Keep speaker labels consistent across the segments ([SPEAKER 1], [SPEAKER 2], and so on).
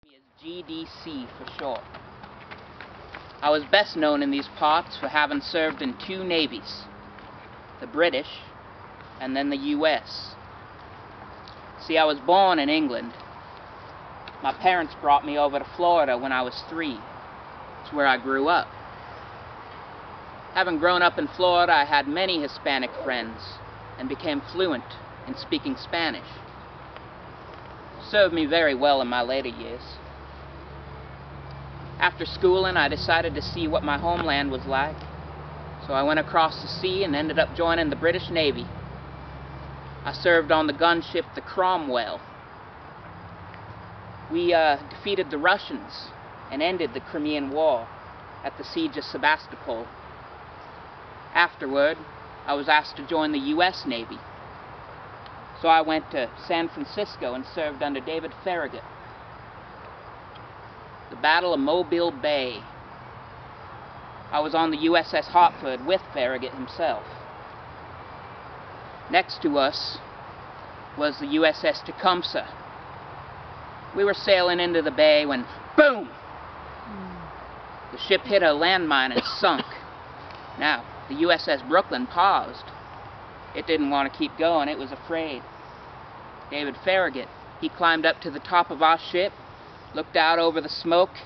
[SPEAKER 1] Is GDC for short. I was best known in these parts for having served in two navies, the British and then the US. See, I was born in England. My parents brought me over to Florida when I was 3. It's where I grew up. Having grown up in Florida, I had many Hispanic friends and became fluent in speaking Spanish. Served me very well in my later years. After schooling, I decided to see what my homeland was like, so I went across the sea and ended up joining the British Navy. I served on the gunship the Cromwell. We defeated the Russians and ended the Crimean War at the siege of Sebastopol. Afterward, I was asked to join the US Navy. So I went to San Francisco and served under David Farragut. The Battle of Mobile Bay. I was on the USS Hartford with Farragut himself. Next to us was the USS Tecumseh. We were sailing into the bay when, boom! The ship hit a landmine and sunk. Now, the USS Brooklyn paused. It didn't want to keep going, it was afraid. David Farragut, he climbed up to the top of our ship, looked out over the smoke,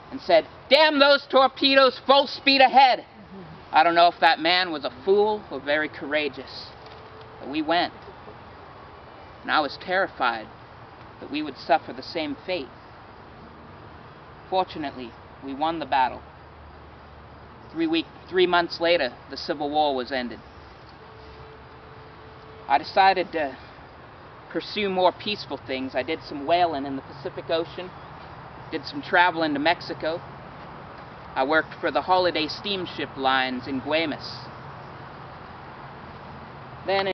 [SPEAKER 1] and said, "Damn those torpedoes, full speed ahead!" I don't know if that man was a fool or very courageous, but we went. And I was terrified that we would suffer the same fate. Fortunately, we won the battle. 3 months later, the Civil War was ended. I decided to pursue more peaceful things. I did some whaling in the Pacific Ocean, did some traveling to Mexico. I worked for the holiday steamship lines in Guaymas. Then